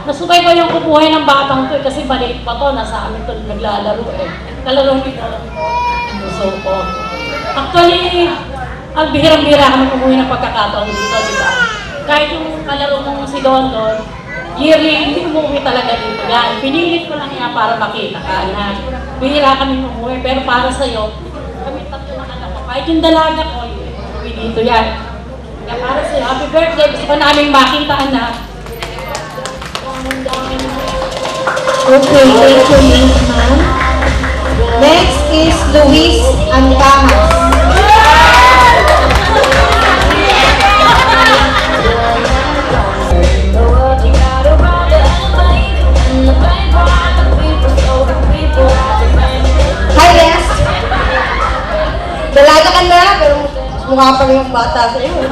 Nasukay ko yung kubuhay ng batang to kasi maliit pa to, nasa amin to naglalaro eh. Kalaro nito ang puso ko. Actually, ang bihirang-bihira kami kumuhi ng pagkakataon dito, di ba? Kahit yung kalaro mong si Don Don, yearly, hindi umuwi talaga dito. Yan, pinilit ko lang yan para makita ka na bihira kami umuwi. Pero para sa'yo, kami tatlo na anak ko. Kahit yung dalaga ko, umuwi dito yan. Kaya para sa'yo, happy birthday. Gusto ko namin makita, anak. Okay, thank you, Miss Ma'am. Next is Luis Ancamas. Hi, yes. Dalaga ka na, pero mukha pa rin yung bata sa iyo.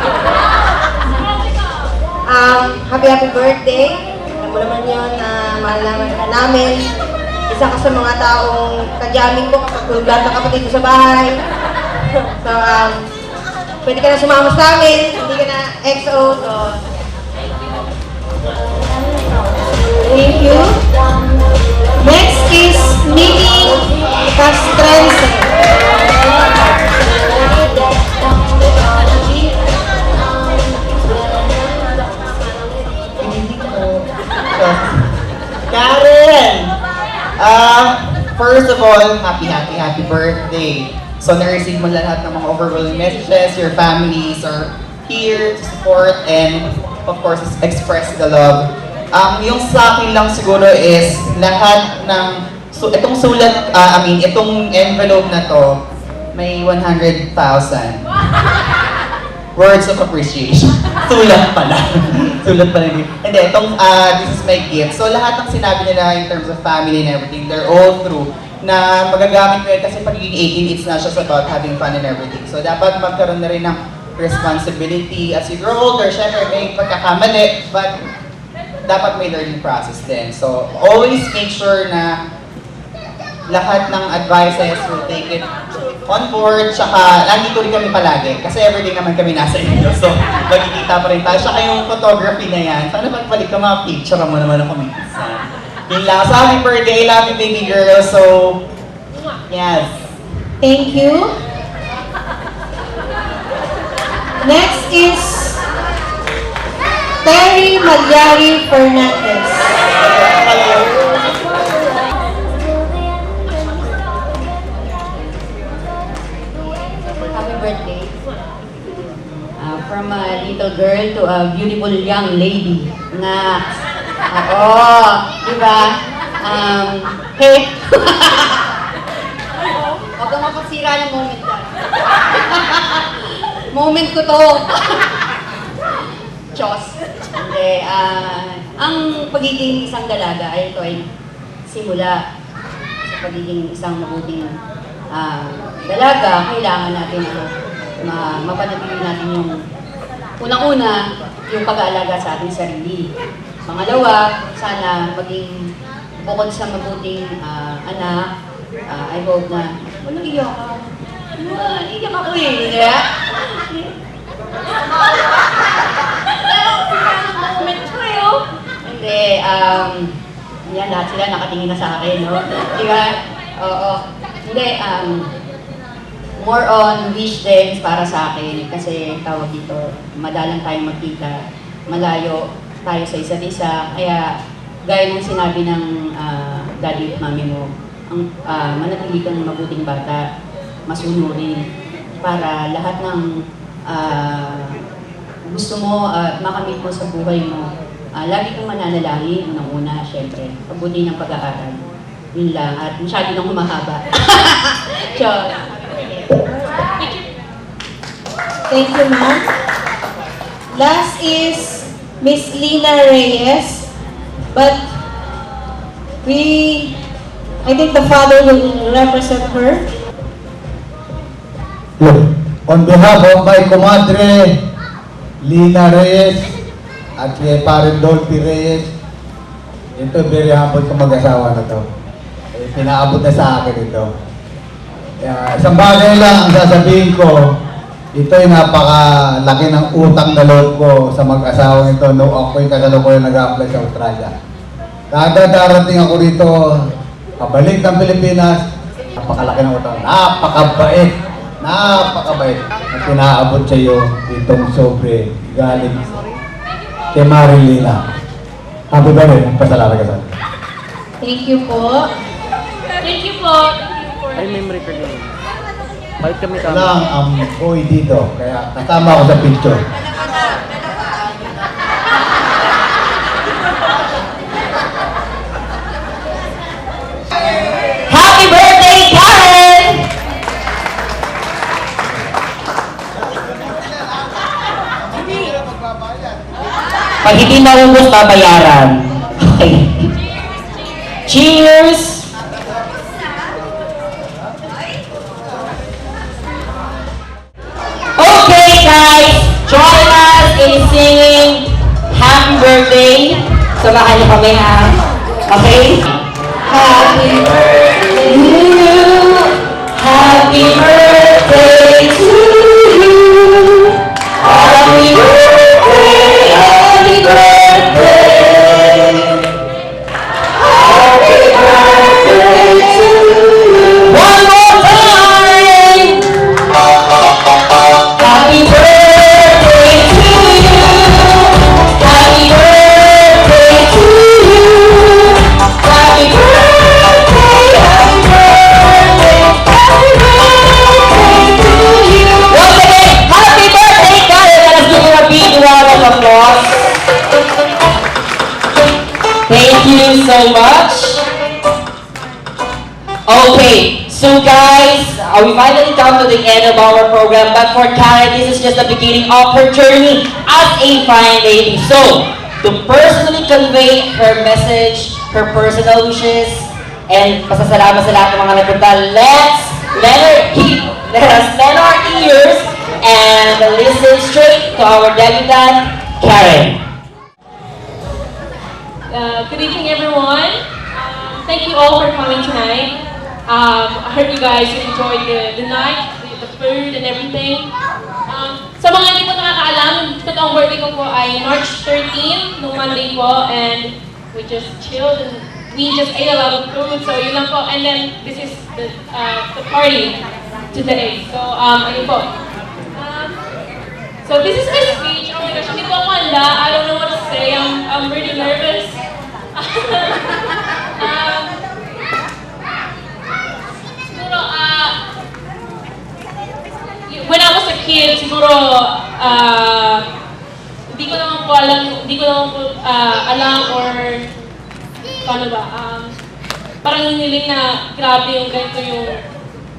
Happy birthday. Alam mo naman yun na mahal naman ka namin. Isa ka sa mga taong kadyaming ko kapag tulad ka pa dito sa bahay. So, pwede ka na sumama sa amin. Hindi ka na XO. So, thank you. Next is Mimi Castrense. Karen! First of all, happy birthday. So, na-receive mo lahat ng mga overwhelming messages, your families are here to support and of course, express the love. Yung sa akin lang siguro is lahat ng, itong sulat, itong envelope na to, may 100,000. Words of appreciation. Sulat pala. Sulat pala. Hindi, itong, this is my gift. So lahat ng sinabi nila in terms of family and everything, they're all true. Na magagamit ko yun kasi pagiging 18, it's not just about having fun and everything. So dapat magkaroon na rin ng responsibility. As you grow older, syempre may pagkakamali, but dapat may learning process din. So always make sure na lahat ng advices will take it on board, tsaka nandito rin kami palagi kasi everyday naman kami nasa inyo, so magkikita pa rin tayo. Tsaka yung photography na yan, sana pagbalik ka mga picture mo naman ako minsan. Yun lang. So happy birthday, love you baby girl, so yes. Thank you. Next is Terry Malyari Fernandez. Happy birthday. From a little girl to a beautiful young lady na, di ba? Hey! Huwag kang mapasira ng moment ka. Moment ko to. Diyos. Hindi. Ang pagiging isang dalaga ay ito ay simula sa pagiging isang mabuting dalaga. Kailangan natin ito mapanatili natin yung unang-una, yung pag-aalaga sa ating sarili. Pangalawa, sana maging bukod sa mabuting anak, I hope na, walang iyak ka. Iyak ako eh, di ba? Moment ko eh, oh. Hindi, yan, lahat sila nakatingin na sa akin, no? Di ba? Oo. Hindi, more on wish din para sa akin kasi tawag dito, madalang tayong magkita, malayo tayo sa isa't isa, kaya gaya ng sinabi ng daddy at mami mo, manatili kang mabuting bata, masunurin, para lahat ng gusto mo makamit mo sa buhay mo, lagi kang mananalangin, unang-una, syempre, pabuti ng pag-aaral. Yun lang, at masyado nang humahaba. Sure. Thank you, ma'am. Last is Miss Lina Reyes, but I think the father will represent her. On behalf of my comadre, Lina Reyes, at kay Parang Dolphy Reyes, ito very humble kong mag-asawa na to. Pinaabot na sa akin ito. Isang bagay lang ang sasabihin ko, ito'y napakalaki ng utang na loob ko sa mag-asawang ito nung ako'y kasalukuyan nag-apply sa Australia. Kada darating ako rito, pabalik ng Pilipinas, napakalaki ng utang. Napakabait at pinaabot sa iyo itong sobre galing kay Marilina. Happy birthday, pasalamat ka sa akin. Thank you po. Thank you po. Ay, memory card yun. Balik kami Ito lang ang boy dito, kaya kasama ako sa picture. Happy birthday, Karen! Pag hindi naubos, babayaran. Okay. Cheers! Okay, guys, join us in singing Happy Birthday. Samahan niyo kami, ha? Okay? Happy birthday to you. Happy birthday to you. Happy birthday, happy birthday. Happy birthday to you. One more time. Happy birthday to you. Happy birthday to you. Happy birthday, happy birthday, happy birthday to you. Once again, happy birthday, Karen! Let us give her a big round of applause. Thank you so much. Okay, so guys, we finally come to the end of our program, but for Karen, this is just the beginning of her journey as a fine lady. So, to personally convey her message, her personal wishes, and pasasalamat sa lahat ng mga nagpunta, let's let us lend our ears and listen straight to our debutante, Karen. Good evening, everyone. Thank you all for coming tonight. I hope you guys enjoyed the night, the food, and everything. Sa mga hindi po nakakaalam, totoong birthday ko po ay March 13, nung Monday po, and we just chilled and we just ate a lot of food, so yun lang po. And then this is the party today. So, ayun po. So this is my speech. Oh my gosh, hindi po ako handa. I don't know what to say. I'm really nervous. Siguro, when I was a kid, siguro, hindi ko naman po alam or paano ba, parang hiniling na grabe yung ganito yung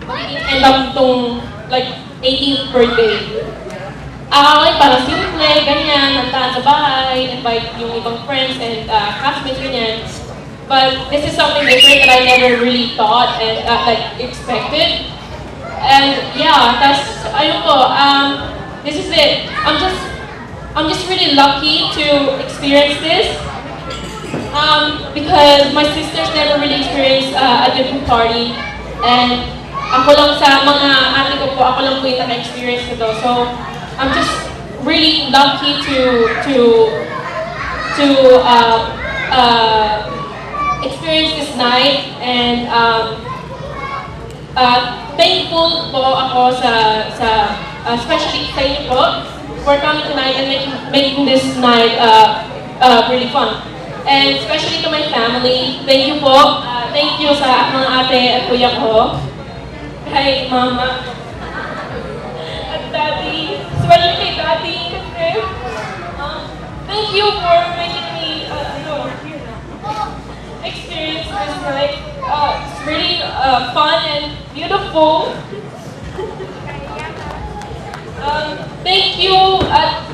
magiging end up itong like 18th birthday. Ay, parang simple, ganyan, nantaan sa bahay, invite yung ibang friends and classmates, ganyan. But this is something different that I never really thought and like expected. And yeah, that's, ayun po, this is it. I'm just really lucky to experience this. Because my sisters never really experienced a different party. And ako lang sa mga ate ko po, ako lang po yung naka-experience nito. So, I'm just really lucky to experience this night, and thankful po ako especially sa inyo po for coming tonight and making this night really fun. And especially to my family, thank you po. Thank you sa mga ate at kuya ko. Kay mama. Daddy, especially kay Daddy, kasi thank you for making me experience this night. It's really fun and beautiful. Thank you at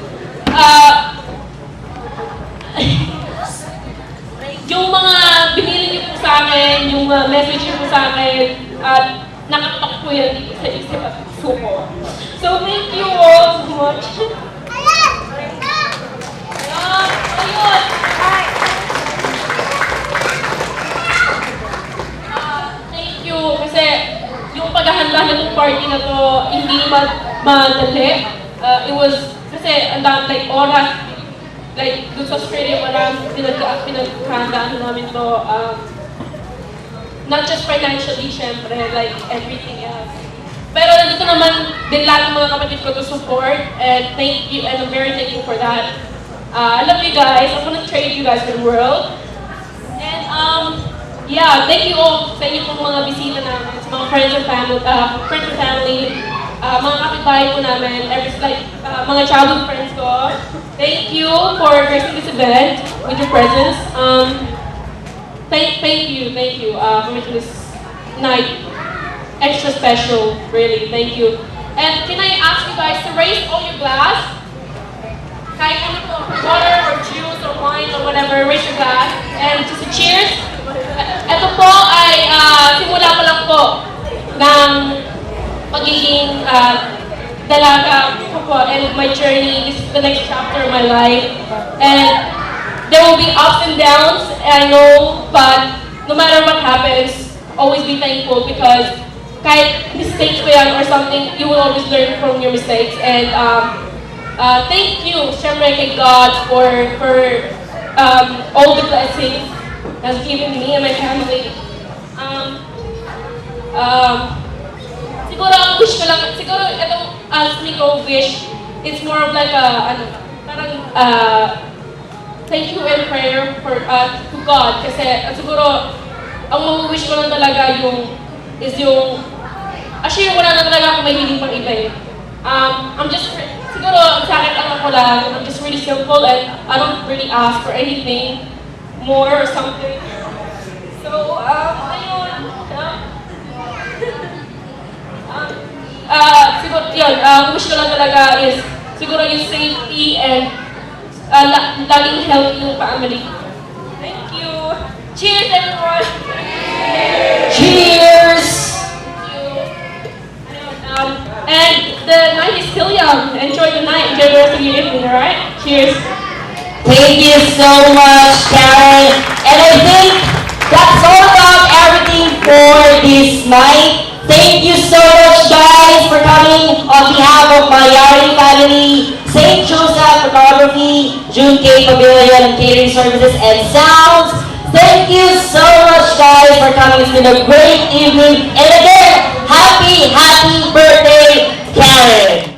yung mga binili niyo po sa akin, yung message niyo po sa akin, at nakatak po yan dito sa isip at puso ko. So thank you all so much. Ayun. Thank you kasi yung paghahanda ng party na to, hindi madali. It was, kasi ang dami, like, oras, like, dun sa Australia, marami pinagkandaan namin to, not just financially, syempre, like, everything else. Pero nandito naman din lahat ng mga kapatid ko to support, and thank you, and I'm very thankful for that. I love you guys. I'm gonna trade you guys for the world. And, yeah, thank you all sa inyo pong mga bisita namin, sa mga friends and family, mga kapitbahay po namin, mga childhood friends ko. Thank you for gracing this event with your presence. Thank you for making this night extra special, really. Thank you. And can I ask you guys to raise all your glass? Kahit ano po, water or juice or wine or whatever, raise your glass. And just a cheers. Ito po ay simula pa lang po ng pagiging dalaga ko po and my journey. This is the next chapter of my life. And there will be ups and downs, I know, but no matter what happens, always be thankful because kahit mistakes ko yan or something, you will always learn from your mistakes. And thank you, syempre kay God for all the blessings He has given me and my family. Siguro ang wish ko lang, siguro itong Nico wish, it's more of like thank you and prayer for to God kasi siguro ang mga wish ko lang talaga actually wala na talaga akong mahiling pang iba eh. I'm just siguro sa akin ako lang, I'm just really simple and I don't really ask for anything more or something. So ayun. Siguro yun, wish ko lang talaga is siguro yung safety and laging healthy yung family. Thank you. Cheers, everyone! Cheers! Thank you. And the night is still young. Enjoy the night. Enjoy the rest of your evening, alright? Cheers. Thank you so much, Karen. And I think that's all about everything for this night. Thank you so much, guys, for coming on behalf of my Yari family, St. Joseph Photography, June K. Pavilion, and Catering Services and Sounds. Thank you so much, guys, for coming. It's been a great evening. And again, happy birthday, Karen.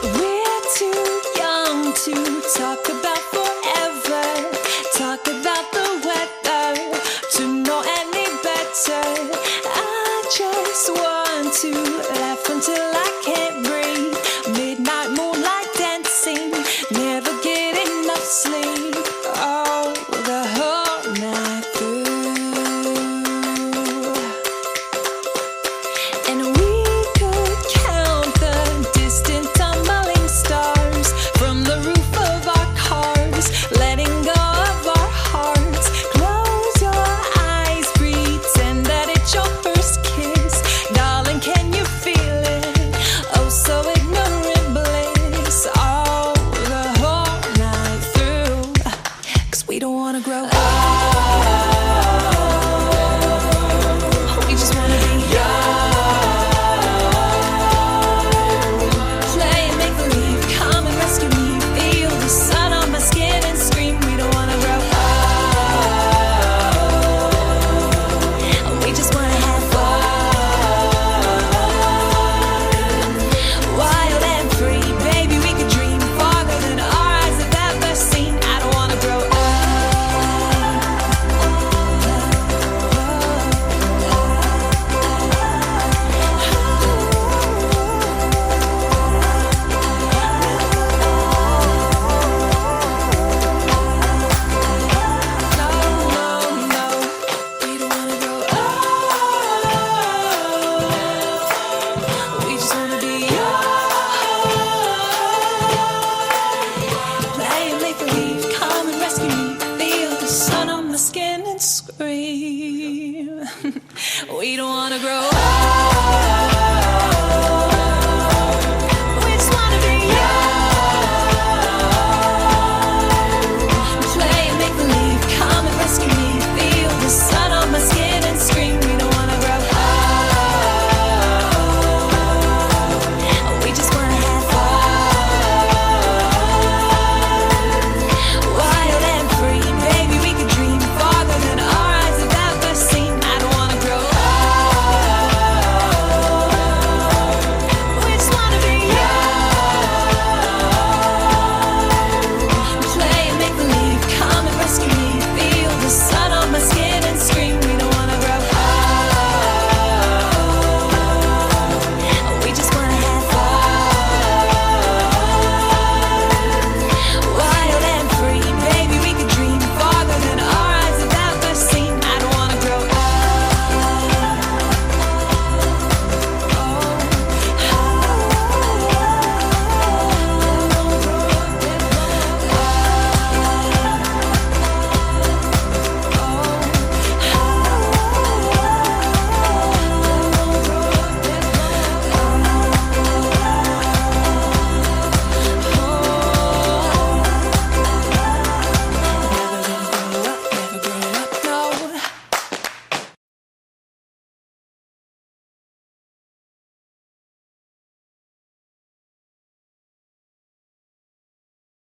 We're too young to